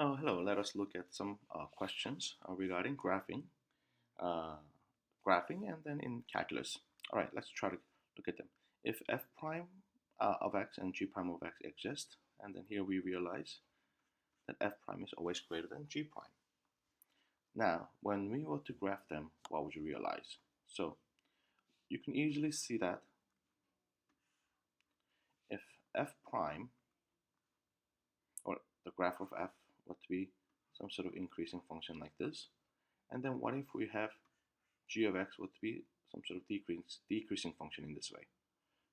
Oh, hello. Let us look at some questions regarding uh, graphing, and then in calculus. All right, let's try to look at them. If f prime of x and g prime of x exist, and then here we realize that f prime is always greater than g prime. Now, when we were to graph them, what would you realize? So you can easily see that if f prime, or the graph of f, were to be some sort of increasing function like this, and then what if we have g of x would be some sort of decreasing function in this way?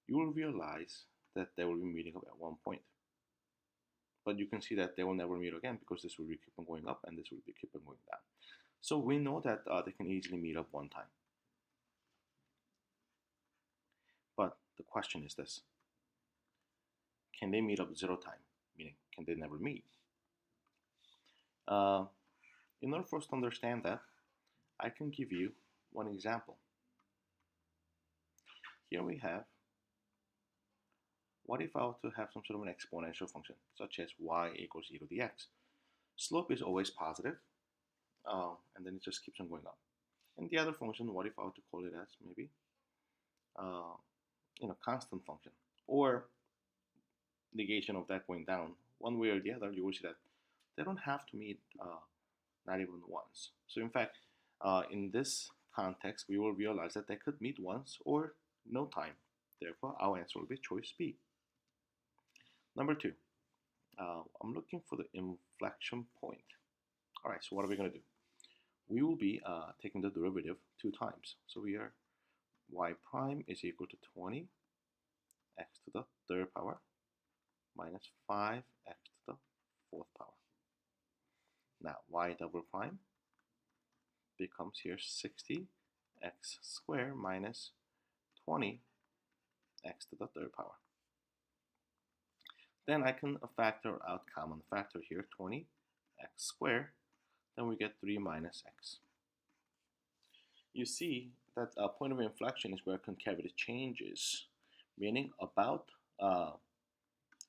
You will realize that they will be meeting up at one point. But you can see that they will never meet again because this will be keep on going up and this will be keep on going down. So we know that they can easily meet up one time. But the question is this: can they meet up 0 time? Meaning, can they never meet? Uh, in order for us to understand that, I can give you one example. Here we have, what if I were to have some sort of an exponential function, such as y equals e to the x? Slope is always positive, and then it just keeps on going up. And the other function, what if I were to call it as maybe, uh, constant function, or negation of that going down, one way or the other, you will see that they don't have to meet not even once. So in fact, in this context, we will realize that they could meet once or no time. Therefore, our answer will be choice B. Number two, I'm looking for the inflection point. All right, so what are we going to do? We will be taking the derivative 2 times. So we are y prime is equal to 20 x to the third power minus 5x to the fourth power. Now y double prime becomes here 60x squared minus 20x to the third power. Then I can factor out common factor here, 20x squared. Then we get 3 minus x. You see that a point of inflection is where concavity changes, meaning about,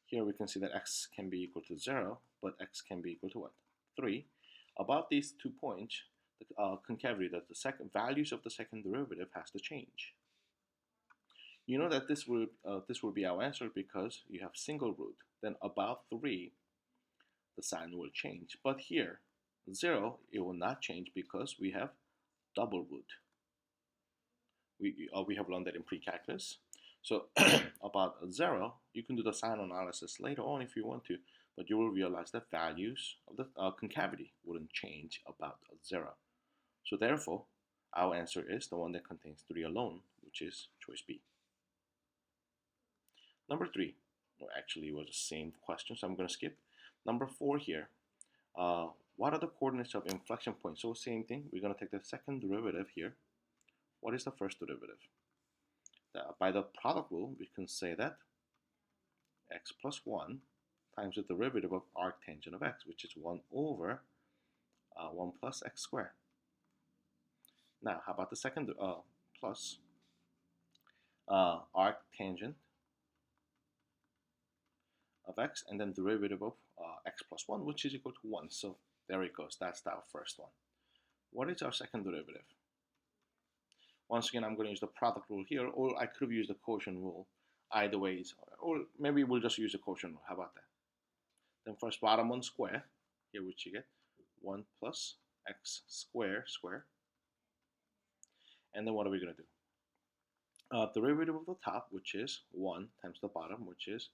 here we can see that x can be equal to 0, but x can be equal to what? 3. About these 2 points, the concavity, that the second values of the second derivative has to change. You know that this will be our answer because you have single root. Then about 3, the sign will change. But here, 0, it will not change because we have double root. We have learned that in pre-calculus. So about 0, you can do the sign analysis later on if you want to, but you will realize that values of the concavity wouldn't change about 0. So therefore, our answer is the one that contains 3 alone, which is choice B. Number 3, well, actually it was the same question, so I'm going to skip. Number 4 here, what are the coordinates of inflection point? So same thing, we're going to take the second derivative here. What is the first derivative? By the product rule, we can say that x plus 1 times the derivative of arctangent of x, which is 1 over 1 plus x squared. Now, how about the second plus arctangent of x, and then derivative of x plus 1, which is equal to 1. So there it goes. That's our first one. What is our second derivative? Once again, I'm going to use the product rule here, or I could have used the quotient rule. Either way, or maybe we'll just use the quotient rule. How about that? Then first bottom one square, here which you get 1 plus x squared. And then what are we going to do? Derivative of the top, which is 1 times the bottom, which is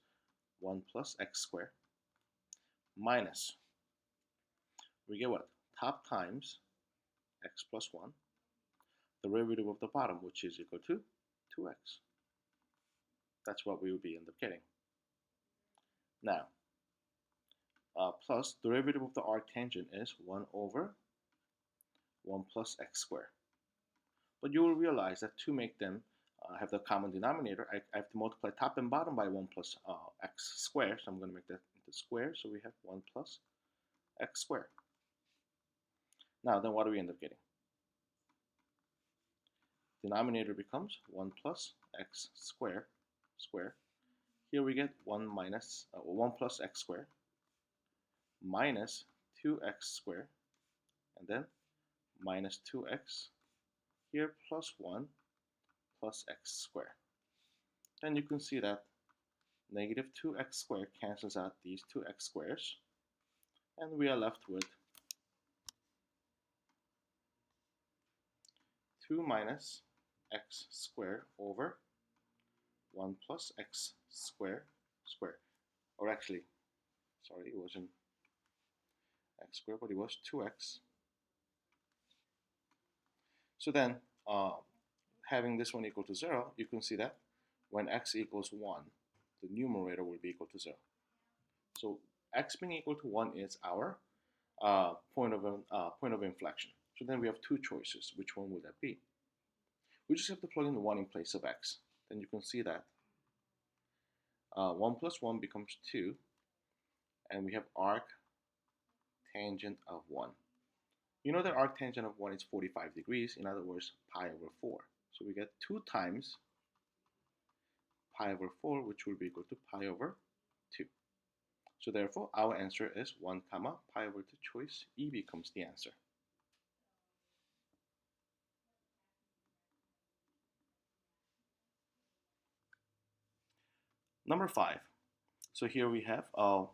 1 plus x squared, minus, we get what? Top times x plus 1, derivative of the bottom, which is equal to 2x. That's what we will be end up getting. Now, plus derivative of the arctangent is 1 over 1 plus x squared. But you will realize that to make them have the common denominator, I have to multiply top and bottom by 1 plus x squared. So I'm going to make that into square. So we have 1 plus x squared. Now, then what do we end up getting? Denominator becomes 1 plus x squared. Here we get 1 plus x squared minus 2x squared, and then minus 2x here plus 1 plus x squared. Then you can see that negative 2x squared cancels out these two x squares, and we are left with 2 minus x squared over 1 plus x squared, or actually, sorry, it wasn't x squared, but it was 2x. So then, having this one equal to 0, you can see that when x equals 1, the numerator will be equal to 0. So x being equal to 1 is our point of inflection. So then we have two choices. Which one would that be? We just have to plug in the 1 in place of x. Then you can see that 1 plus 1 becomes 2, and we have arc tangent of 1. You know that arc tangent of 1 is 45 degrees, in other words, pi over 4. So we get 2 times pi over 4, which will be equal to pi over 2. So therefore, our answer is 1 comma pi over 2. Choice E becomes the answer. Number 5. So here we have, for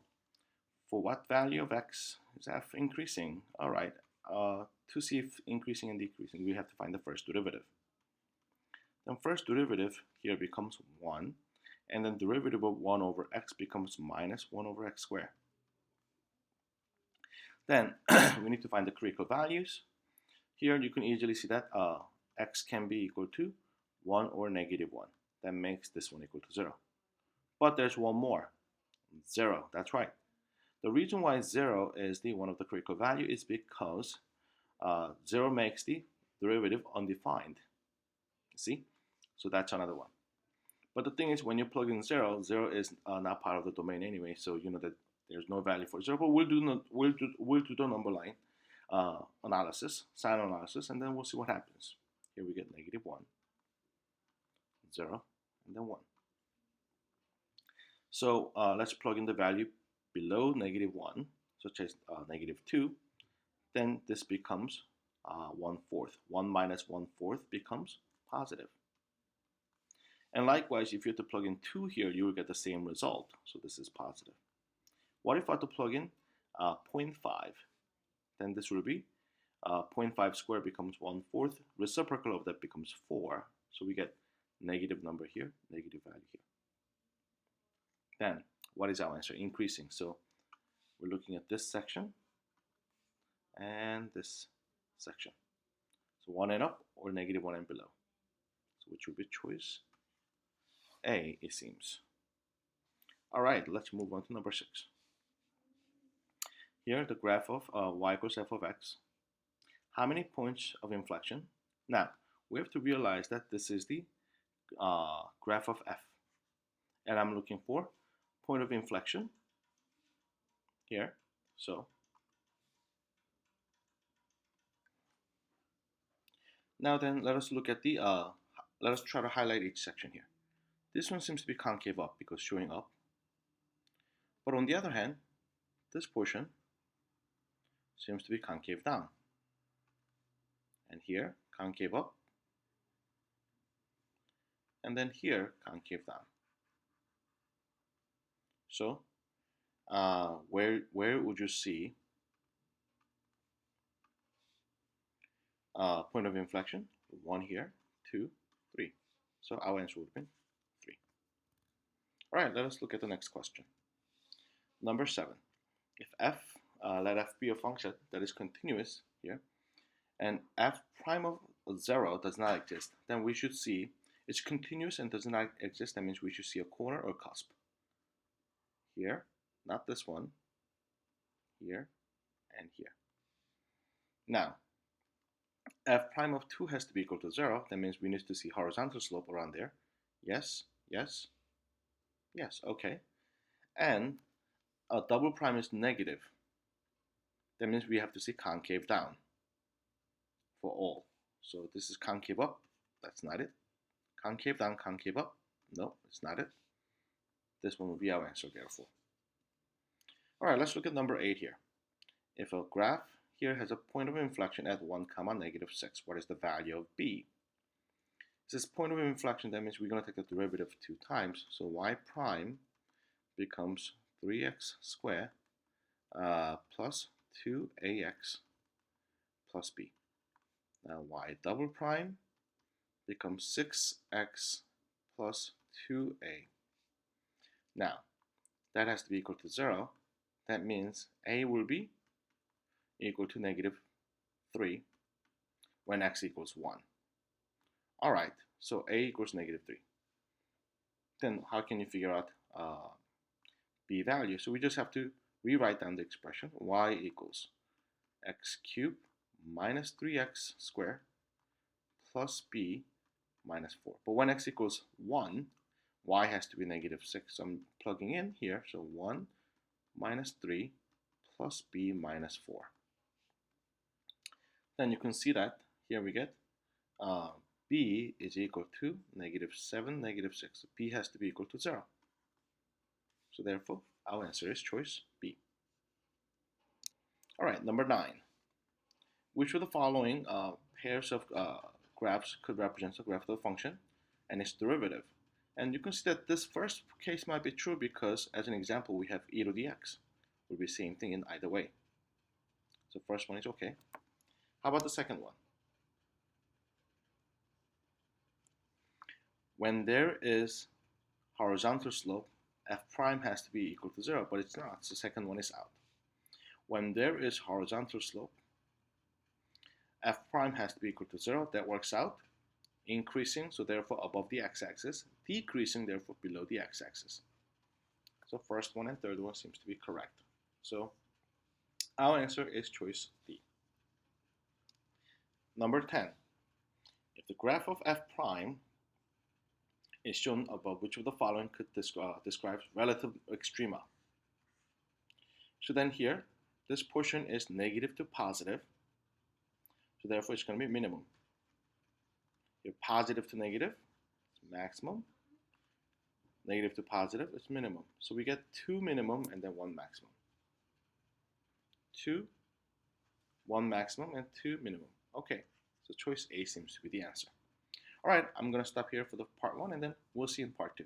what value of x is f increasing? All right, to see if increasing and decreasing, we have to find the first derivative. Then first derivative here becomes 1, and then derivative of 1 over x becomes minus 1 over x squared. Then we need to find the critical values. Here you can easily see that x can be equal to 1 or negative 1. That makes this one equal to 0. But there's one more, 0. That's right. The reason why 0 is the one of the critical value is because 0 makes the derivative undefined. See? So that's another one. But the thing is, when you plug in 0, 0 is not part of the domain anyway, so you know that there's no value for 0. But we'll do the number line analysis, sign analysis, and then we'll see what happens. Here we get negative 1, 0, and then 1. So let's plug in the value below negative 1, such as negative 2. Then this becomes 1/4. 1 minus 1/4 becomes positive. And likewise, if you have to plug in 2 here, you will get the same result. So this is positive. What if I have to plug in 0.5? Then this will be 0.5 squared becomes 1/4. Reciprocal of that becomes 4. So we get negative number here, negative value here. Then what is our answer? Increasing. So we're looking at this section and this section. So 1 and up or negative 1 and below. So which will be choice A, it seems. All right, let's move on to number 6. Here, the graph of y equals f of x. How many points of inflection? Now, we have to realize that this is the graph of f. And I'm looking for point of inflection here. So now then, let us look at the, let us try to highlight each section here. This one seems to be concave up because showing up. But on the other hand, this portion seems to be concave down. And here, concave up. And then here, concave down. So, where would you see point of inflection? 1 here, 2, 3. So our answer would have been 3. All right, let us look at the next question. Number 7. If f, let f be a function that is continuous here, and f prime of 0 does not exist, then we should see it's continuous and does not exist. That means we should see a corner or cusp. Here, not this one, here, and here. Now, f prime of 2 has to be equal to 0. That means we need to see horizontal slope around there. Yes, yes, yes, okay. And a double prime is negative. That means we have to see concave down for all. So this is concave up. That's not it. Concave down, concave up. No, it's not it. This one will be our answer, therefore. All right, let's look at number 8 here. if a graph here has a point of inflection at 1 comma negative 6, what is the value of b? This point of inflection, that means we're going to take the derivative 2 times. So y prime becomes 3x squared plus 2ax plus b. Now y double prime becomes 6x plus 2a. Now, that has to be equal to 0. That means a will be equal to negative 3 when x equals 1. All right, so a equals negative 3. Then how can you figure out b value? So we just have to rewrite down the expression. Y equals x cubed minus 3x squared plus b minus 4. But when x equals 1, y has to be negative 6. So I'm plugging in here. So 1 minus 3 plus b minus 4. Then you can see that here we get b is equal to negative 7, negative 6. So b has to be equal to 0. So therefore, our answer is choice B. All right, number 9. Which of the following pairs of graphs could represent the graph of the function and its derivative? And you can see that this first case might be true because, as an example, we have e to the x. It will be the same thing in either way. So first one is okay. How about the second one? When there is horizontal slope, f prime has to be equal to 0, but it's not. So the second one is out. When there is horizontal slope, f prime has to be equal to 0. That works out. Increasing, so therefore above the x-axis. Decreasing, therefore below the x-axis. So first one and third one seems to be correct. So our answer is choice D. Number 10. If the graph of f prime is shown above, which of the following could describe relative extrema? So then here, this portion is negative to positive. So therefore, it's going to be minimum. Here, positive to negative, it's maximum. Negative to positive, it's minimum. So we get 2 minimum and then 1 maximum. 2, 1 maximum, and 2 minimum. Okay, so choice A seems to be the answer. All right, I'm going to stop here for the part 1, and then we'll see in part 2.